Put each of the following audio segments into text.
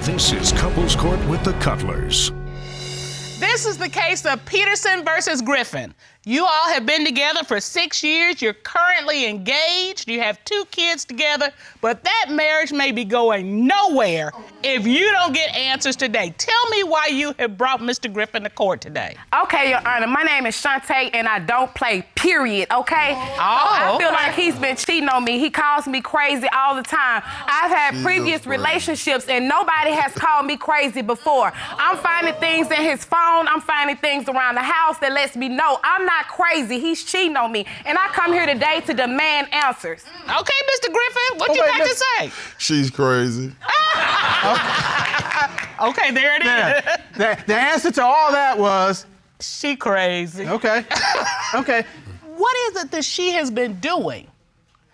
This is Couples Court with the Cutlers. This is the case of Peterson versus Griffin. You all have been together for 6 years. You're currently engaged. You have 2 kids together, but that marriage may be going nowhere if you don't get answers today. Tell me why you have brought Mr. Griffin to court today. Okay, Your Honor, my name is Shantae and I don't play, period, okay? I feel like he's been cheating on me. He calls me crazy all the time. I've had previous relationships and nobody has called me crazy before. I'm finding things in his phone. I'm finding things around the house that lets me know I'm not crazy. He's cheating on me. And I come here today to demand answers. Okay, Mr. Griffin, what you got to say? She's crazy. Okay, there it is. The answer to all that was... She crazy. Okay. Okay. What is it that she has been doing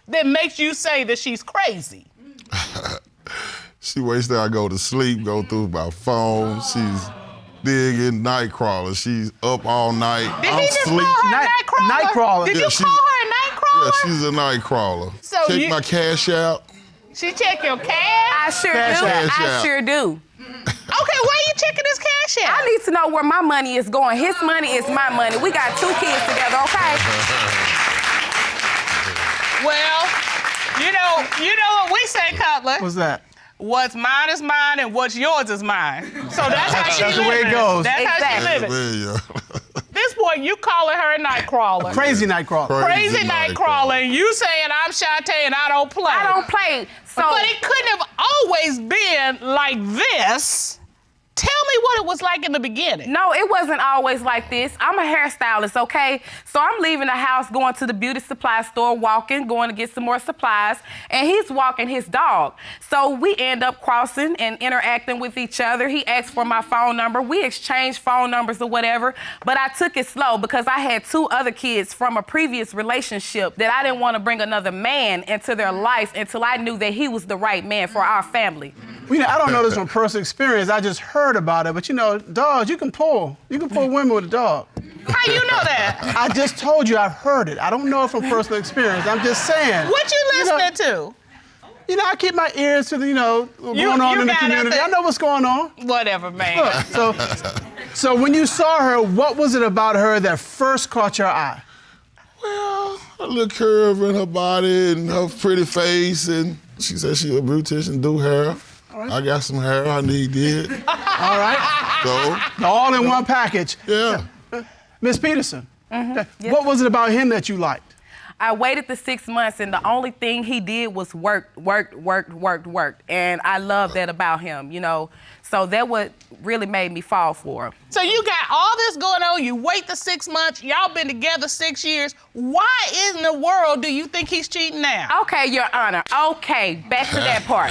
that makes you say that she's crazy? She waits till I go to sleep, go through my phone. She's digging night crawler. She's up all night. Did he just call her a night crawler? Night crawler. Did you call her a night crawler? Yeah, she's a night crawler. So Check my cash out. She check your cash? I sure Cash do. out. I sure do. Okay, why are you checking his cash out? I need to know where my money is going. His money is my money. We got 2 kids together, okay? Well, you know what we say, Cutler? What's that? What's mine is mine and what's yours is mine. So that's how she That's the living. way it goes. That's how she Exactly. living. This point, you calling her a night crawler. Crazy night crawler. Crazy night crawler. And you saying I'm Shantae and I don't play. I don't play. So But it couldn't have always been like this. Tell me what it was like in the beginning. no, it wasn't always like this. I'm a hairstylist, okay? So I'm leaving the house, going to the beauty supply store, walking, going to get some more supplies, and he's walking his dog. So we end up crossing and interacting with each other. He asked for my phone number. We exchanged phone numbers or whatever, but I took it slow because I had 2 other kids from a previous relationship that I didn't want to bring another man into their life until I knew that he was the right man for our family. You know, I don't know this from personal experience. I just heard about it, but you know, dogs, you can pull women with a dog. How you know that? I just told you I've heard it. I don't know it from personal experience. I'm just saying. What you listening to? You know, I keep my ears to the, what's going on in the community. I know what's going on. Whatever, man. Look, so when you saw her, what was it about her that first caught your eye? Well, a little curve in her body and her pretty face, and she said she's a beautician, do hair. Right. I got some hair I needed. All right. So. All in one package. Yeah. Miss Peterson, Yes. what was it about him that you liked? I waited the 6 months, and the only thing he did was work. And I love that about him, you know. So that what really made me fall for him. So you got all this going on, you wait the 6 months, y'all been together 6 years. Why in the world do you think he's cheating now? Okay, Your Honor. Okay, back to that part.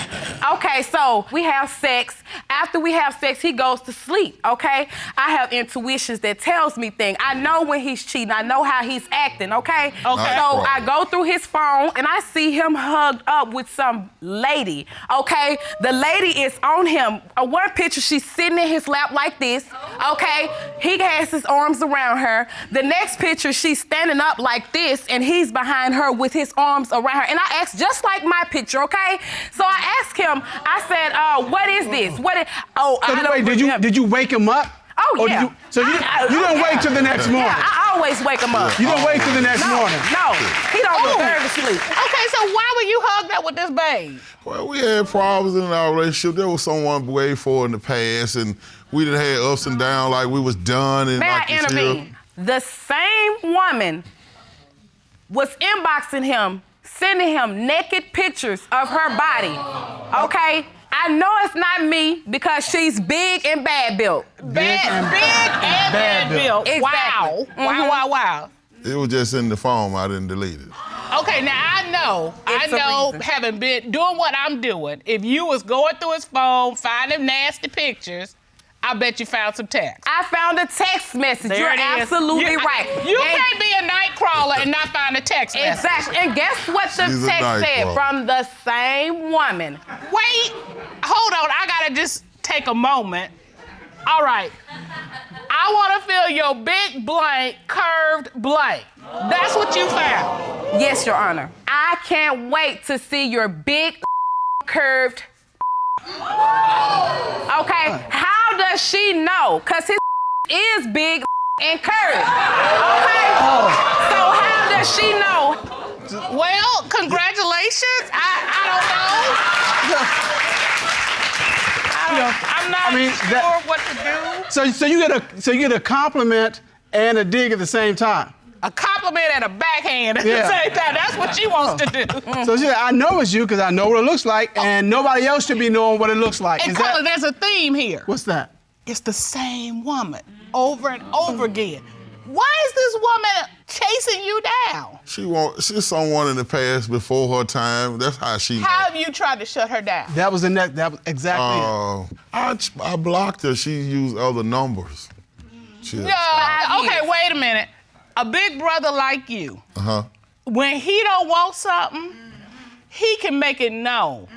Okay, so we have sex. After we have sex, he goes to sleep, okay? I have intuitions that tells me things. I know when he's cheating. I know how he's acting, okay? Okay. So I go through his phone, and I see him hugged up with some lady, okay? The lady is on him. One picture, she's sitting in his lap like this, okay? He has his arms around her. The next picture, she's standing up like this, and he's behind her with his arms around her. And I asked, just like my picture, okay? So I asked him, I said, what is this? Did you wake him up? Oh, yeah. You didn't wait till the next morning? Yeah, I always wake him up. You didn't wait till the next morning? No, he don't deserve to sleep. Okay, so why were you hugged up with this babe? Well, we had problems in our relationship. There was someone way for in the past, and we done had ups and downs, like we was done. And May like I intervene? The same woman was inboxing him, sending him naked pictures of her body, okay? I know it's not me because she's big and bad built. Big and bad built. Exactly. Wow. Mm-hmm. Wow. It was just in the phone. I didn't delete it. Okay, now I know, having been doing what I'm doing, if you was going through his phone, finding nasty pictures, I bet you found some text. I found a text message. There You're it is. absolutely right. You can't be a night crawler and not find a text message. Exactly. And guess what the She's a text night said crawler. from the same woman? Wait, hold on. I gotta just take a moment. All right. I want to feel your big blank, curved blank. That's what you found. Yes, Your Honor. I can't wait to see your big curved Okay, how does she know? Cause his is big and curvy. Okay? So how does she know? Well, congratulations. I don't know. I'm not sure what to do. So you get a compliment and a dig at the same time. A compliment and a backhand at Yeah. the same time. That's what she wants to do. So she said, I know it's you because I know what it looks like, and nobody else should be knowing what it looks like. And Color, there's a theme here. What's that? It's the same woman over and over again. Why is this woman chasing you down? She's someone in the past before her time. That's how she. How have you tried to shut her down? That was exactly it. I blocked her. She used other numbers. Yeah. Okay, wait a minute. A big brother like you, when he don't want something, he can make it known.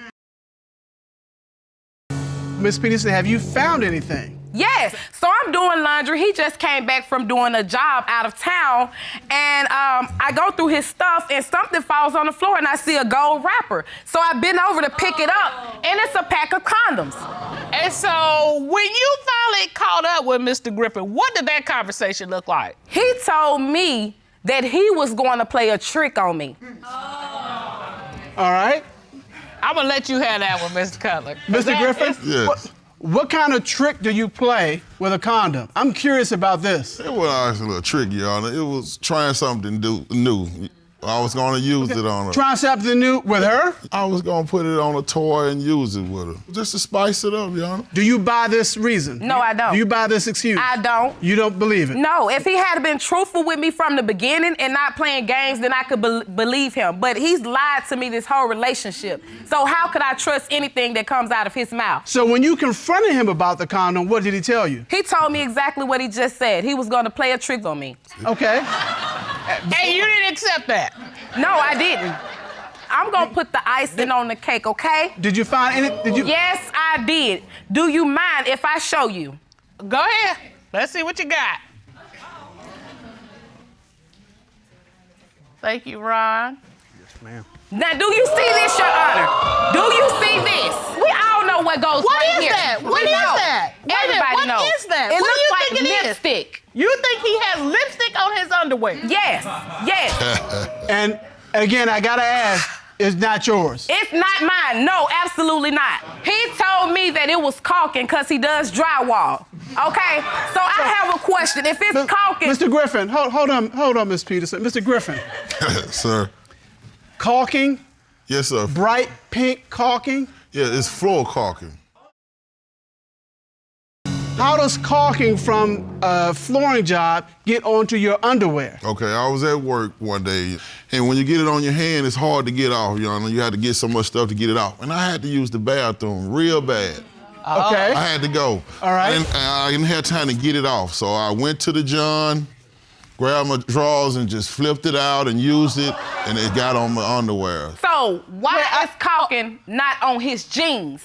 Miss Peterson, have you found anything? Yes, so I'm doing laundry. He just came back from doing a job out of town, and I go through his stuff, and something falls on the floor, and I see a gold wrapper. So I bent over to pick it up, and it's a pack of condoms. And so when you finally caught up with Mr. Griffin, what did that conversation look like? He told me that he was going to play a trick on me. All right. I'm gonna let you have that one, Mr. Cutler. Mr. Griffin? Yes. What kind of trick do you play with a condom? I'm curious about this. It wasn't actually a trick, Your Honor. It was trying something new. I was gonna use it on her. Trying something new with her? I was gonna put it on a toy and use it with her. Just to spice it up, Your Honor. Do you buy this reason? No, I don't. Do you buy this excuse? I don't. You don't believe it? No, if he had been truthful with me from the beginning and not playing games, then I could believe him. But he's lied to me this whole relationship. So how could I trust anything that comes out of his mouth? So when you confronted him about the condom, what did he tell you? He told me exactly what he just said. He was going to play a trick on me. Okay. And you didn't accept that? No, I didn't. I'm going to put the icing on the cake, okay? Did you find any? Yes, I did. Do you mind if I show you? Go ahead. Let's see what you got. Thank you, Ron. Yes, ma'am. Now, do you see this, Your Honor? Do you see this? We all know what goes What right is here. that? What is that? Wait a minute, Everybody what knows. is that? It What do looks you like think it is? lipstick. You think he has lipstick on his underwear? Yes, yes. And again, I gotta ask, it's not yours. It's not mine. No, absolutely not. He told me that it was caulking because he does drywall. Okay? So I have a question. If it's caulking... Mr. Griffin, hold on, Miss Peterson. Mr. Griffin. Sir. Caulking? Yes, sir. Bright pink caulking? Yeah, it's floor caulking. How does caulking from a flooring job get onto your underwear? Okay, I was at work one day, and when you get it on your hand, it's hard to get off, Your Honor. You had to get so much stuff to get it off. And I had to use the bathroom real bad. Okay. I had to go. All right. And I didn't have time to get it off. So I went to the John, grabbed my drawers and just flipped it out and used it, and it got on my underwear. So why is caulking not on his jeans?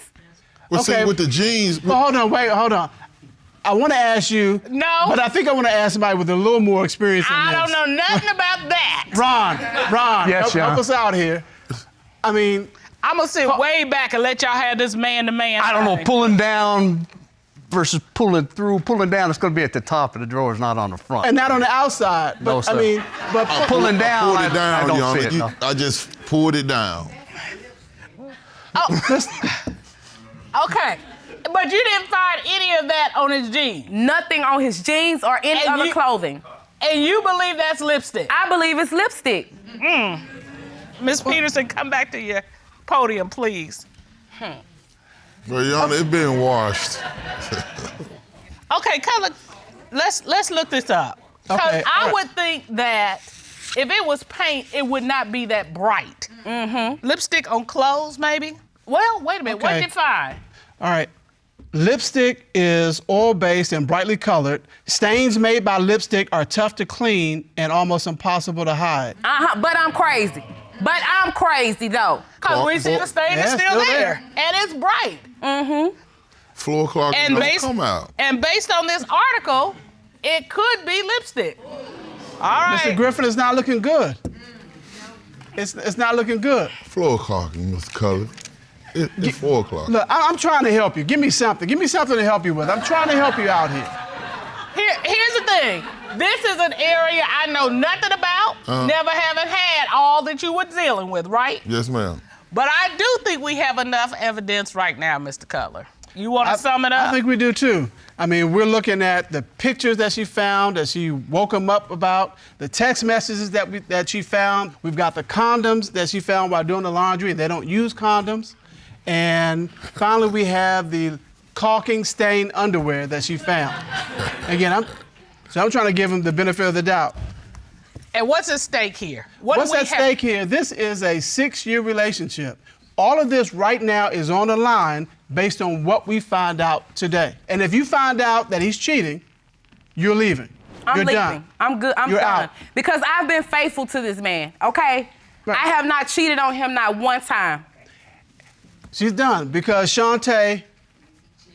Well, Okay. see, with the jeans... Well, hold on. I want to ask you. No. But I think I want to ask somebody with a little more experience than I this. don't know nothing about that. Ron, Yes, John. help us out here. I mean, I'm gonna sit way back and let y'all have this man-to-man. I don't know, thing. pulling down versus pulling through. Pulling down, it's going to be at the top of the drawers, not on the front. and not on the outside. But No, sir. I mean, but Pulling down, Pulled it down, I don't Your see Honor. it, no. I just pulled it down. Okay. But you didn't find any of that on his jeans. Nothing on his jeans or any And other you- clothing. And you believe that's lipstick. I believe it's lipstick. Miss Peterson, come back to your podium, please. Well, Your Honor, it's been washed. Okay, Color, let's look this up. Because Okay, all I right. would think that if it was paint, it would not be that bright. Lipstick on clothes, maybe? Well, wait a minute. What Okay. did you find? all right. Lipstick is oil-based and brightly colored. Stains made by lipstick are tough to clean and almost impossible to hide. But I'm crazy. But I'm crazy, though. Because we see the stain is Yeah, still still there. And it's bright. Floor caulking And don't based, come out. and based on this article, it could be lipstick. All right. Mr. Griffin is not looking good. It's not looking good. Floor caulking, Mr. Cully. It's 4 o'clock. Look, I'm trying to help you. Give me something. Give me something to help you with. I'm trying to help you out here. Here's the thing. This is an area I know nothing about, never having had all that you were dealing with, right? Yes, ma'am. But I do think we have enough evidence right now, Mr. Cutler. You want to sum it up? I think we do too. I mean, we're looking at the pictures that she found, that she woke him up about, the text messages that she found. We've got the condoms that she found while doing the laundry, and they don't use condoms. And finally, we have the caulking stained underwear that she found. Again, I'm trying to give him the benefit of the doubt. And what's at stake here? What's at stake here? This is a 6-year relationship. All of this right now is on the line based on what we find out today. And if you find out that he's cheating, you're leaving. I'm you're leaving. done. I'm good. I'm You're done. out. Because I've been faithful to this man, okay? Right. I have not cheated on him not one time. She's done because Shantae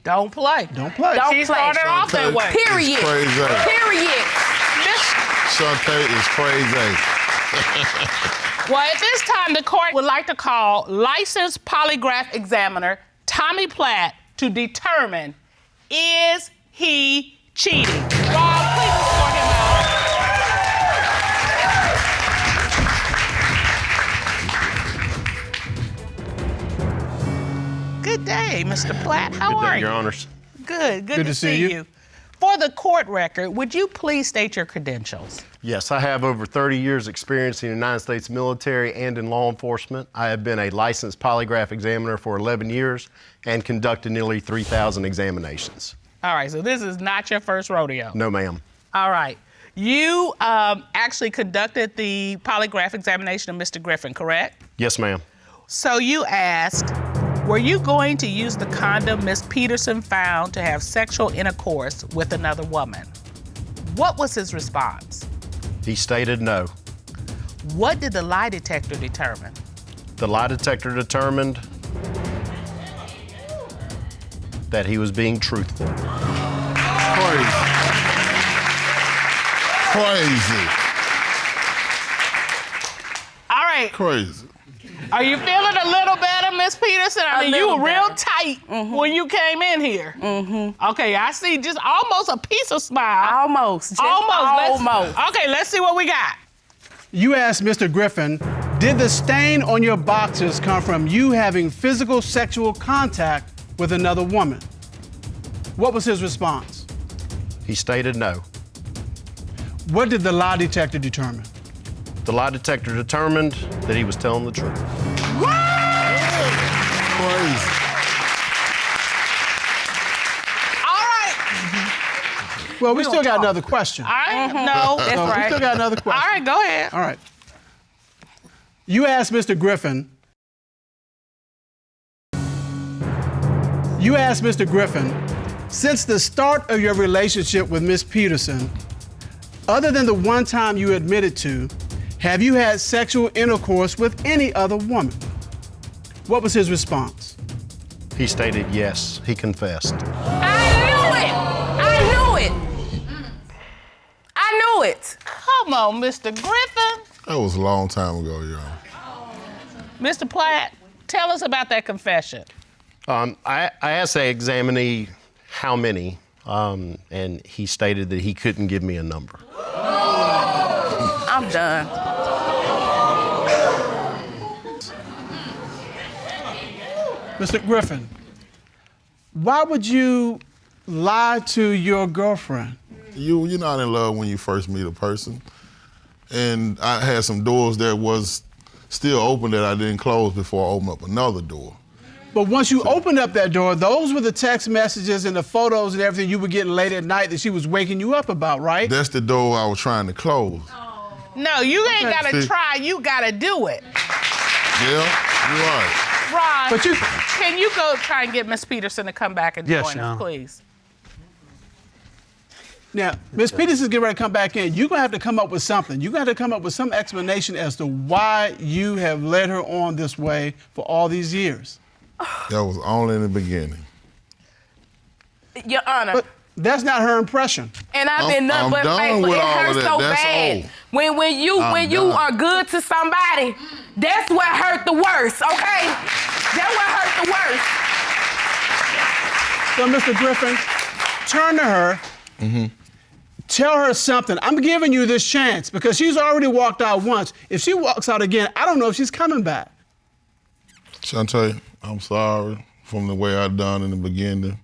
Don't play. don't play. Don't She play. started off that way. Period. Crazy. Period. Shantae is crazy. Well, at this time, the court would like to call licensed polygraph examiner Tommy Platt to determine, is he cheating? Rob, please escort him out. Good day, Mr. Platt. How are you? Your Honors. Good. Good to see you. For the court record, would you please state your credentials? Yes, I have over 30 years experience in the United States military and in law enforcement. I have been a licensed polygraph examiner for 11 years and conducted nearly 3,000 examinations. All right, so this is not your first rodeo. No, ma'am. All right. You actually conducted the polygraph examination of Mr. Griffin, correct? Yes, ma'am. So you asked, were you going to use the condom Miss Peterson found to have sexual intercourse with another woman? What was his response? He stated no. What did the lie detector determine? The lie detector determined that he was being truthful. Crazy. All right. Crazy. Are you feeling a little better, Miss Peterson? I mean, you little were real better. tight when you came in here. Okay, I see just almost a piece of smile. Almost. Just Almost. Okay, let's see what we got. You asked Mr. Griffin, did the stain on your boxers come from you having physical sexual contact with another woman? What was his response? He stated no. What did the lie detector determine? The lie detector determined that he was telling the truth. Crazy. All right. Well, we still got another question. All right. No, that's So we right. still got another All question. right, go ahead. All right. You asked Mr. Griffin. Since the start of your relationship with Miss Peterson, other than the one time you admitted to, have you had sexual intercourse with any other woman? What was his response? He stated yes. He confessed. I knew it. Come on, Mr. Griffin. That was a long time ago, y'all. Mr. Platt, tell us about that confession. I asked the examinee how many, and he stated that he couldn't give me a number. I'm done. Mr. Griffin, why would you lie to your girlfriend? You're not in love when you first meet a person. And I had some doors that was still open that I didn't close before I opened up another door. But once you opened up that door, those were the text messages and the photos and everything you were getting late at night that she was waking you up about, right? That's the door I was trying to close. No, you ain't got to See? try. You got to do it. Yeah, you're right. Ron, But you- can you go try and get Miss Peterson to come back and Yes, join Your us, Honor. please? Now, Ms. Peterson's getting ready to come back in. You're going to have to come up with something. You're going to have to come up with some explanation as to why you have led her on this way for all these years. That was only in the beginning. Your Honor. But that's not her impression. And I've been I'm nothing but done faithful. with It all of hurts that. so That's bad. old. When you done. are good to somebody, that's what hurt the worst, okay? That's what hurt the worst. So, Mr. Griffin, turn to her. Tell her something. I'm giving you this chance because she's already walked out once. If she walks out again, I don't know if she's coming back. Shantae, I'm sorry from the way I done in the beginning.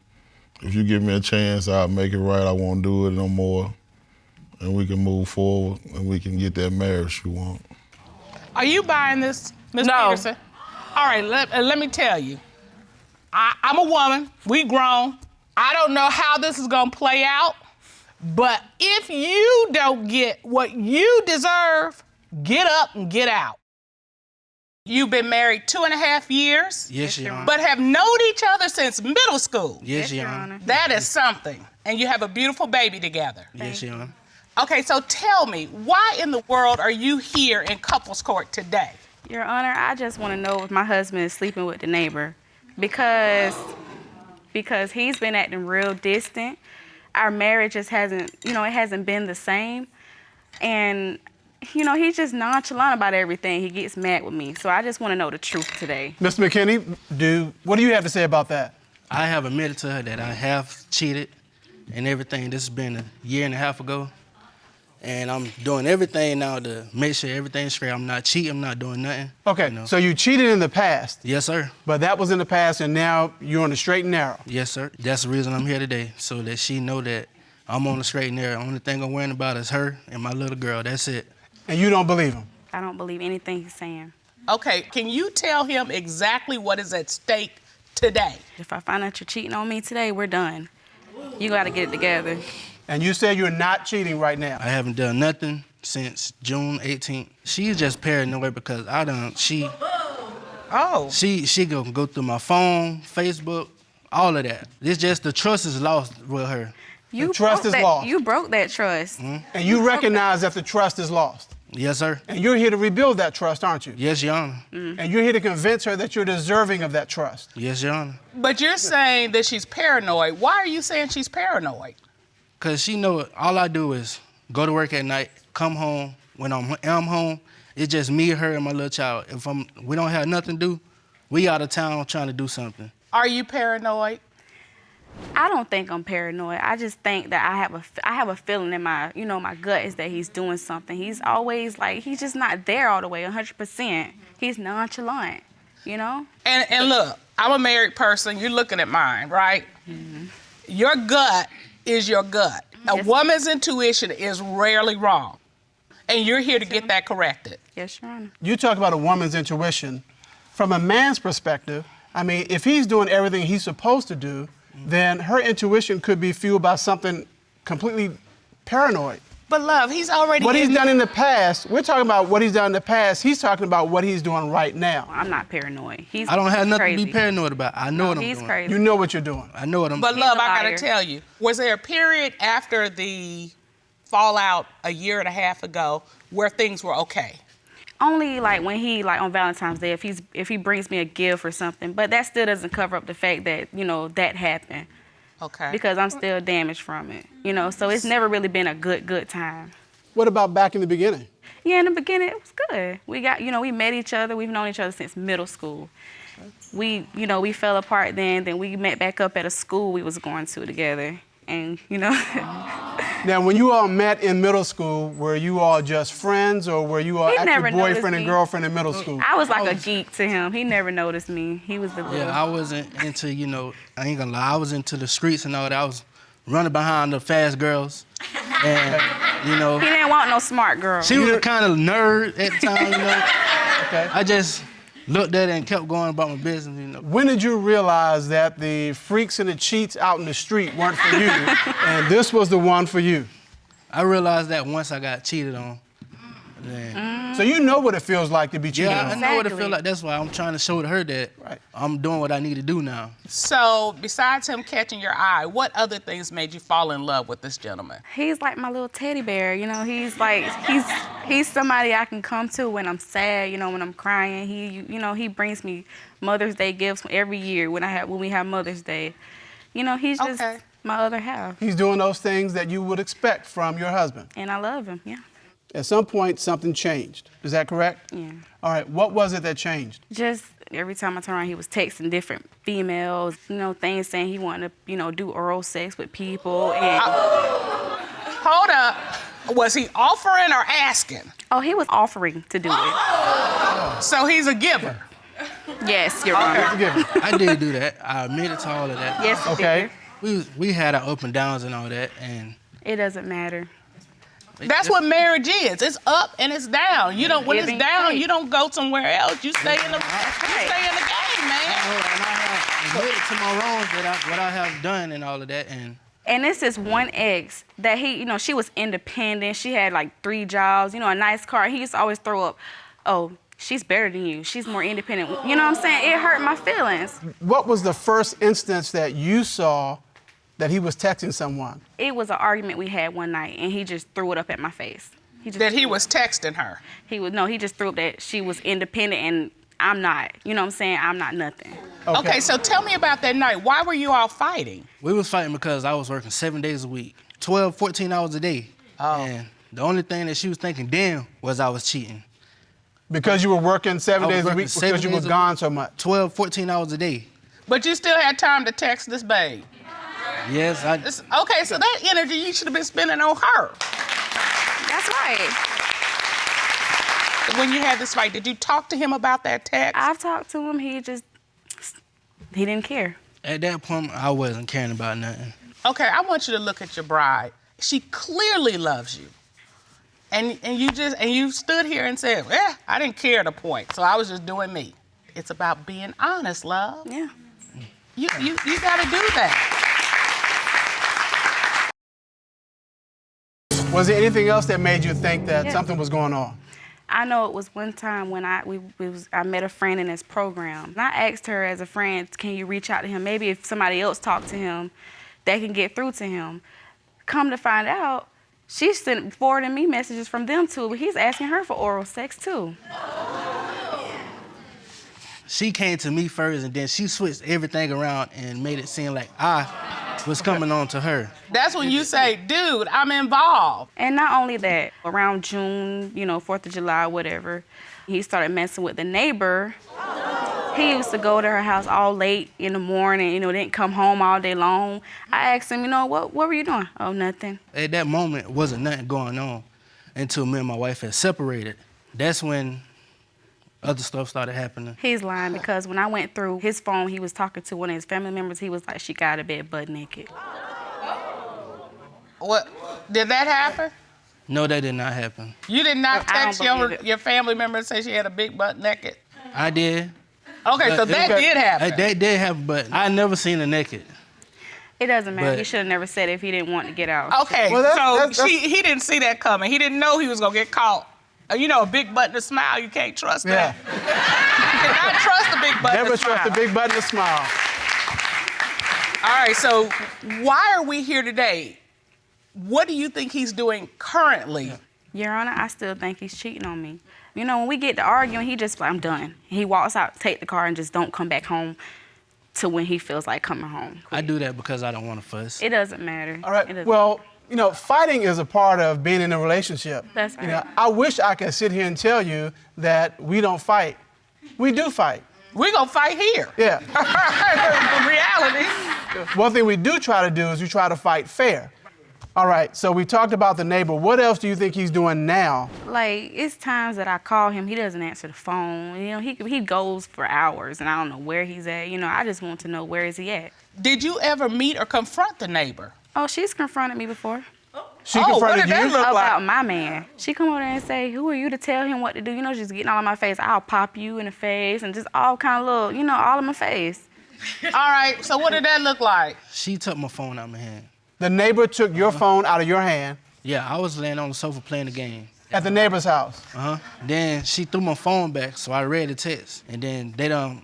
If you give me a chance, I'll make it right. I won't do it no more. And we can move forward and we can get that marriage you want. Are you buying this, Ms. No. Peterson? All right, let me tell you. I'm a woman. We grown. I don't know how this is gonna play out, but if you don't get what you deserve, get up and get out. You've been married 2.5 years. Yes, Your Honor. But have known each other since middle school. Yes, Your Honor. That is something. And you have a beautiful baby together. Yes, Your Honor. Okay, so tell me, why in the world are you here in couples court today? Your Honor, I just want to know if my husband is sleeping with the neighbor because he's been acting real distant. Our marriage just hasn't, it hasn't been the same. And, he's just nonchalant about everything. He gets mad with me. So I just want to know the truth today. Mr. McKinney, what do you have to say about that? I have admitted to her that I have cheated and everything. This has been 1.5 years ago. And I'm doing everything now to make sure everything's straight. I'm not cheating, I'm not doing nothing. Okay, so you cheated in the past. Yes, sir. But that was in the past and now you're on the straight and narrow. Yes, sir. That's the reason I'm here today, so that she know that I'm on the straight and narrow. Only thing I'm worrying about is her and my little girl, that's it. And you don't believe him? I don't believe anything he's saying. Okay, can you tell him exactly what is at stake today? If I find out you're cheating on me today, we're done. You got to get it together. And you said you're not cheating right now. I haven't done nothing since June 18th. She's just paranoid because she gonna go through my phone, Facebook, all of that. It's just the trust is lost with her. The trust is lost. You broke that trust. Mm-hmm. And you recognize that the trust is lost. Yes, sir. And you're here to rebuild that trust, aren't you? Yes, Your Honor. And you're here to convince her that you're deserving of that trust. Yes, Your Honor. But you're saying that she's paranoid. Why are you saying she's paranoid? Because she know all I do is go to work at night, come home. When I'm home, it's just me, her, and my little child. If we don't have nothing to do, we out of town trying to do something. Are you paranoid? I don't think I'm paranoid. I just think that I have a feeling in my, my gut is that he's doing something. He's always he's just not there all the way, 100%. He's nonchalant, And look, I'm a married person. You're looking at mine, right? Mm-hmm. Your gut is your gut. A woman's intuition is rarely wrong. And you're here to get that corrected. Yes, Your Honor. You talk about a woman's intuition. From a man's perspective, if he's doing everything he's supposed to do, then her intuition could be fueled by something completely paranoid. But love, he's already What he's done in the past, we're talking about what he's done in the past, he's talking about what he's doing right now. I'm not paranoid. I don't have nothing crazy. to be paranoid about. I know what I'm doing. He's crazy. You know what you're doing. I know what I'm But doing. love, He's a I gotta liar. tell you, was there a period after the fallout 1.5 years ago where things were okay? Only when he on Valentine's Day, if he brings me a gift or something, but that still doesn't cover up the fact that, that happened. Okay. Because I'm still damaged from it, so it's never really been a good time. What about back in the beginning? Yeah, in the beginning, it was good. We got, we met each other. We've known each other since middle school. We fell apart then we met back up at a school we was going to together. And, Now, when you all met in middle school, were you all just friends or were you all He actually never noticed boyfriend and me. girlfriend in middle school? I was like a geek to him. He never noticed me. He was the little... Yeah, I wasn't into, I ain't gonna lie, I was into the streets and all that. I was running behind the fast girls. And, He didn't want no smart girl. she was a kind of nerd at the time, Okay. I just looked at it and kept going about my business, When did you realize that the freaks and the cheats out in the street weren't for you and this was the one for you? I realized that once I got cheated on. Then, So you know what it feels like to be cheated yeah, I on. know what it Exactly. feels like. That's why I'm trying to show her that I'm doing what I need to do now. So besides him catching your eye, what other things made you fall in love with this gentleman? He's like my little teddy bear, he's somebody I can come to when I'm sad, when I'm crying. He brings me Mother's Day gifts every year when we have Mother's Day. He's just my other half. He's doing those things that you would expect from your husband. And I love him, yeah. At some point, something changed. Is that correct? Yeah. All right, what was it that changed? Just Every time I turned around, he was texting different females, things saying he wanted to, do oral sex with people. And Hold up. Was he offering or asking? oh, he was offering to do it. So he's a giver. Yes, Your Honor. I did do that. I admitted to all of that. Yes, Okay. We had our up and downs and all that, and it doesn't matter. That's what marriage is. It's up and it's down. You don't. When it's Giving down, take. you don't go somewhere else. You stay in the. You stay in the game, man. and I have admitted to my wrongs what I have done and all of that, And this is one ex that she was independent. She had like 3 jobs, a nice car. He used to always throw up, oh, she's better than you. She's more independent. You know what I'm saying? It hurt my feelings. What was the first instance that you saw that he was texting someone? It was an argument we had one night, and he just threw it up at my face. That he was texting her. He just threw up that she was independent and I'm not. You know what I'm saying? I'm not nothing. Okay, so tell me about that night. Why were you all fighting? we was fighting because I was working 7 days a week, 12, 14 hours a day. Oh. And the only thing that she was thinking then was I was cheating. Because you were working 7 I was days a working week 7 because you were days a gone week. so much. 12, 14 hours a day. But you still had time to text this babe. Yes, Okay, so that energy you should have been spending on her. That's right. When you had this fight, did you talk to him about that text? I've talked to him. He didn't care. At that point, I wasn't caring about nothing. Okay, I want you to look at your bride. She clearly loves you. And you stood here and said, I didn't care the point, so I was just doing me. It's about being honest, love. Yeah. You gotta do that. Was there anything else that made you think that something was going on? I know it was one time when I met a friend in this program. And I asked her as a friend, can you reach out to him? Maybe if somebody else talked to him, they can get through to him. Come to find out, she's forwarding me messages from them too, but he's asking her for oral sex too. She came to me first, and then she switched everything around and made it seem like I was coming on to her. That's when you say, dude, I'm involved. And not only that, around June, 4th of July, whatever, he started messing with the neighbor. He used to go to her house all late in the morning, didn't come home all day long. I asked him, what were you doing? Oh, nothing. At that moment, wasn't nothing going on until me and my wife had separated. That's when other stuff started happening. He's lying because when I went through his phone, he was talking to one of his family members. He was like, she got out of bed butt naked. What? Did that happen? No, that did not happen. You did not I don't text believe it. your family member and say she had a big butt naked? I did. Okay, so that did happen. That did happen, but I never seen her naked. It doesn't matter. But- He should have never said it if he didn't want to get out. Okay, Well, that's- he didn't see that coming. He didn't know he was gonna get caught. A big butt and a smile, you can't trust that. You cannot trust a big butt and Never a smile. trust a big button to smile. All right, so why are we here today? What do you think he's doing currently? Your Honor, I still think he's cheating on me. When we get to arguing, he just like, I'm done. He walks out, take the car, and just don't come back home to when he feels like coming home. I do that because I don't want to fuss. It doesn't matter. All It right. doesn't- Well, fighting is a part of being in a relationship. That's right. I wish I could sit here and tell you that we don't fight. We do fight. We're gonna fight here. Yeah. The reality. One thing we do try to do is we try to fight fair. All right, so we talked about the neighbor. What else do you think he's doing now? Like, it's times that I call him, he doesn't answer the phone. He goes for hours, and I don't know where he's at. I just want to know where is he at. Did you ever meet or confront the neighbor? Oh, she's confronted me before. She what confronted did that you? look About like? my man. She come over there and say, who are you to tell him what to do? Just getting all in my face. I'll pop you in the face and just all kind of little, all in my face. All right, so what did that look like? She took my phone out of my hand. The neighbor took your phone out of your hand Yeah, I was laying on the sofa playing the game. at the neighbor's house. Then she threw my phone back, so I read the text. And then they done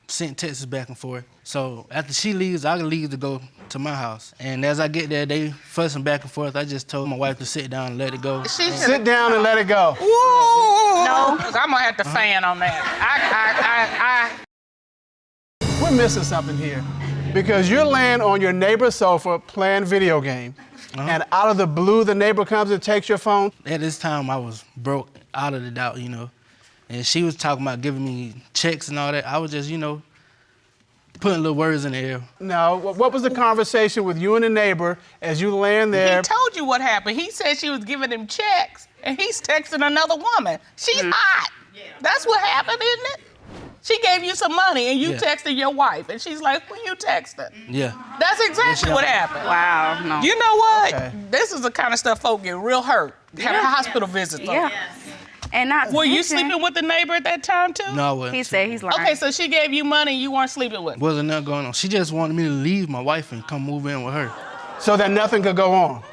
sent texts back and forth. So after she leaves, I leave to go to my house. And as I get there, they fussing back and forth. I just told my wife to sit down and let it go. Sit down and let it go. No. I'm gonna have to fan on that. We're missing something here because you're laying on your neighbor's sofa playing video game, and out of the blue, the neighbor comes and takes your phone. At this time, I was broke, out of the doubt, And she was talking about giving me checks and all that. I was just, you know, putting little words in the air. No, what was the conversation with you and the neighbor as you laying there? He told you what happened. He said she was giving him checks, and he's texting another woman. She's hot. Yeah. That's what happened, isn't it? She gave you some money, and you texted your wife, and she's like, who you texting? Yeah. That's exactly what happened. Wow, no. You know what? Okay. This is the kind of stuff folk get real hurt. Have hospital visits on. Yeah. And not to Were you mention, sleeping with the neighbor at that time, too? No, I wasn't. He said he's lying. Okay, so she gave you money and you weren't sleeping with her. Wasn't nothing going on. She just wanted me to leave my wife and come move in with her. So that nothing could go on.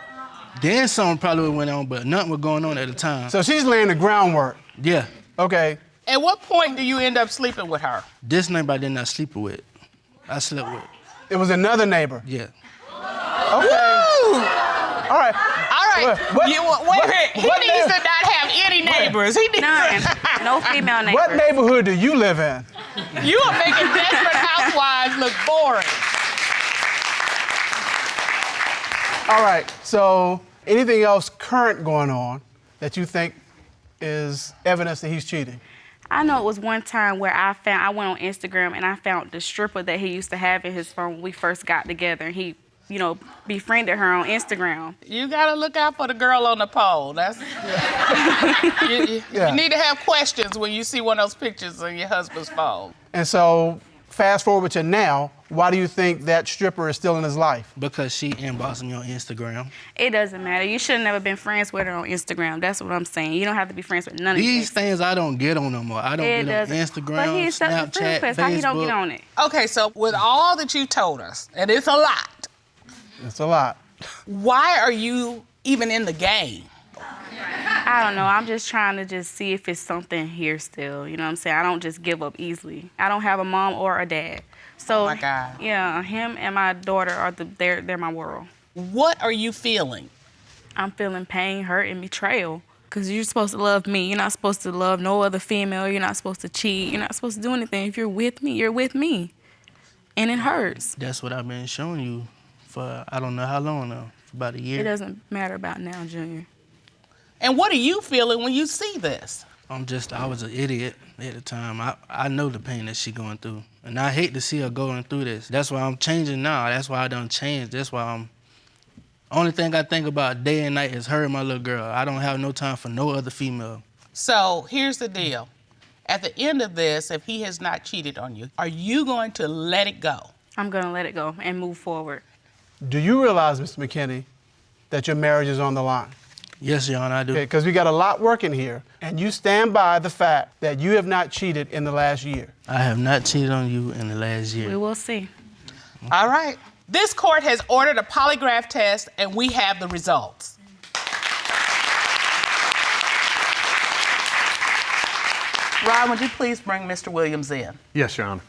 Then something probably went on, but nothing was going on at the time. So she's laying the groundwork. Yeah. Okay. At what point do you end up sleeping with her? This neighbor I did not sleep with. I slept with. It was another neighbor. Yeah. Okay. All right. All right. Wait a minute. He needs to not have any neighbors. He needs None. No female neighbors. What neighborhood do you live in? You are making Desperate Housewives look boring. All right. So anything else current going on that you think is evidence that he's cheating? I know it was one time where I went on Instagram and I found the stripper that he used to have in his phone when we first got together, and he, you know, befriended her on Instagram. You gotta look out for the girl on the pole. That's you need to have questions when you see one of those pictures on your husband's phone. And so fast forward to now, why do you think that stripper is still in his life? Because she inboxed me on Instagram. It doesn't matter. You should have never been friends with her on Instagram. That's what I'm saying. You don't have to be friends with none of These things I don't get on no more. I don't get on Instagram, But he's such a Snapchat, friend request. Facebook. How you don't get on it? Okay, so with all that you told us, and it's a lot, It's a lot. why are you even in the game? I don't know. I'm just trying to just see if it's something here still. You know what I'm saying? I don't just give up easily. I don't have a mom or a dad. So, Oh, my God. Yeah, him and my daughter are they're my world. What are you feeling? I'm feeling pain, hurt, and betrayal. Because you're supposed to love me. You're not supposed to love no other female. You're not supposed to cheat. You're not supposed to do anything. If you're with me, you're with me. And it hurts. That's what I've been showing you for I don't know how long now, for about a year. It doesn't matter about now, Junior. And what are you feeling when you see this? I was an idiot at the time. I know the pain that she going through. And I hate to see her going through this. That's why I'm changing now. That's why I done changed. That's why only thing I think about day and night is her and my little girl. I don't have no time for no other female. So here's the deal. At the end of this, if he has not cheated on you, are you going to let it go? I'm going to let it go and move forward. Do you realize, Mr. McKinney, that your marriage is on the line? Yes, Your Honor, I do. Because we got a lot working here, and you stand by the fact that you have not cheated in the last year. I have not cheated on you in the last year. We will see. All right. This court has ordered a polygraph test, and we have the results. Ron, would you please bring Mr. Williams in? Yes, Your Honor.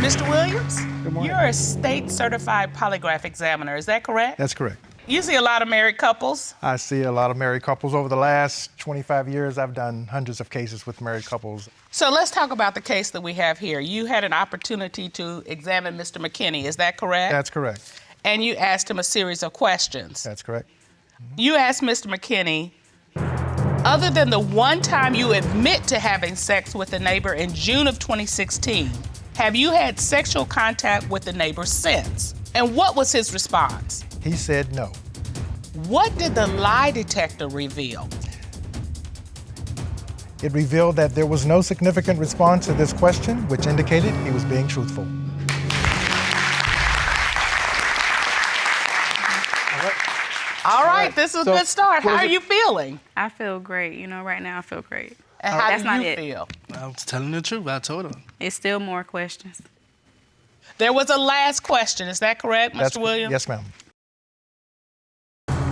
Mr. Williams, you're a state-certified polygraph examiner, is that correct? That's correct. You see a lot of married couples. I see a lot of married couples. Over the last 25 years, I've done hundreds of cases with married couples. So let's talk about the case that we have here. You had an opportunity to examine Mr. McKinney, is that correct? That's correct. And you asked him a series of questions. That's correct. You asked Mr. McKinney, other than the one time you admit to having sex with a neighbor in June of 2016, have you had sexual contact with the neighbor since? And what was his response? He said no. What did the lie detector reveal? It revealed that there was no significant response to this question, which indicated he was being truthful. All right, this is a good start. How are you feeling? I feel great. You know, right now I feel great. And how That's do not you it. feel? I was telling the truth. I told her. It's still more questions. There was a last question, is that correct, Mr. Williams? Yes, ma'am.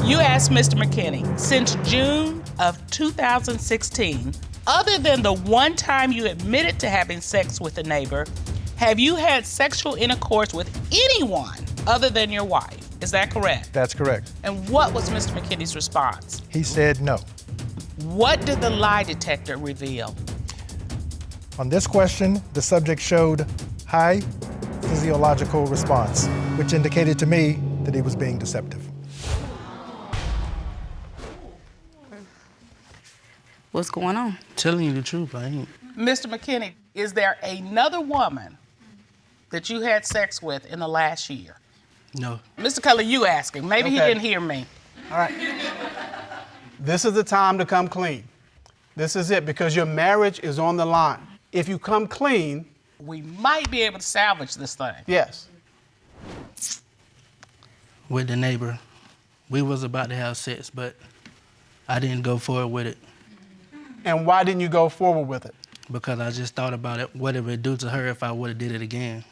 You asked Mr. McKinney, since June of 2016, other than the one time you admitted to having sex with a neighbor, have you had sexual intercourse with anyone other than your wife? Is that correct? That's correct. And what was Mr. McKinney's response? He said no. What did the lie detector reveal? On this question, the subject showed high physiological response. which indicated to me that he was being deceptive. What's going on? Telling you the truth, I ain't. Mr. McKinney, is there another woman that you had sex with in the last year? No. Mr. Cutler, you ask him. Maybe he Okay. didn't hear me. All right. This is the time to come clean. This is it, because your marriage is on the line. If you come clean, We might be able to salvage this thing. yes. With the neighbor, we was about to have sex, but I didn't go forward with it And why didn't you go forward with it? because I just thought about it, what it would do to her if I would have did it again.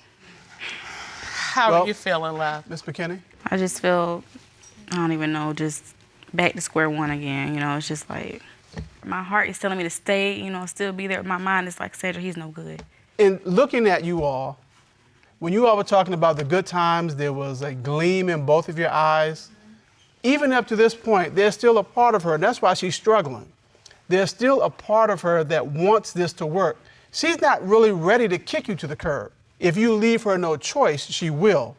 How Well- are you feeling, love? Ms. McKinney? I just feel, I don't even know, just back to square one again. You know, it's just like, my heart is telling me to stay, you know, still be there. But my mind is like, Cedric, he's no good. In looking at you all, when you all were talking about the good times, there was a gleam in both of your eyes. Even up to this point, there's still a part of her, and that's why she's struggling. There's still a part of her that wants this to work. She's not really ready to kick you to the curb. If you leave her no choice, she will.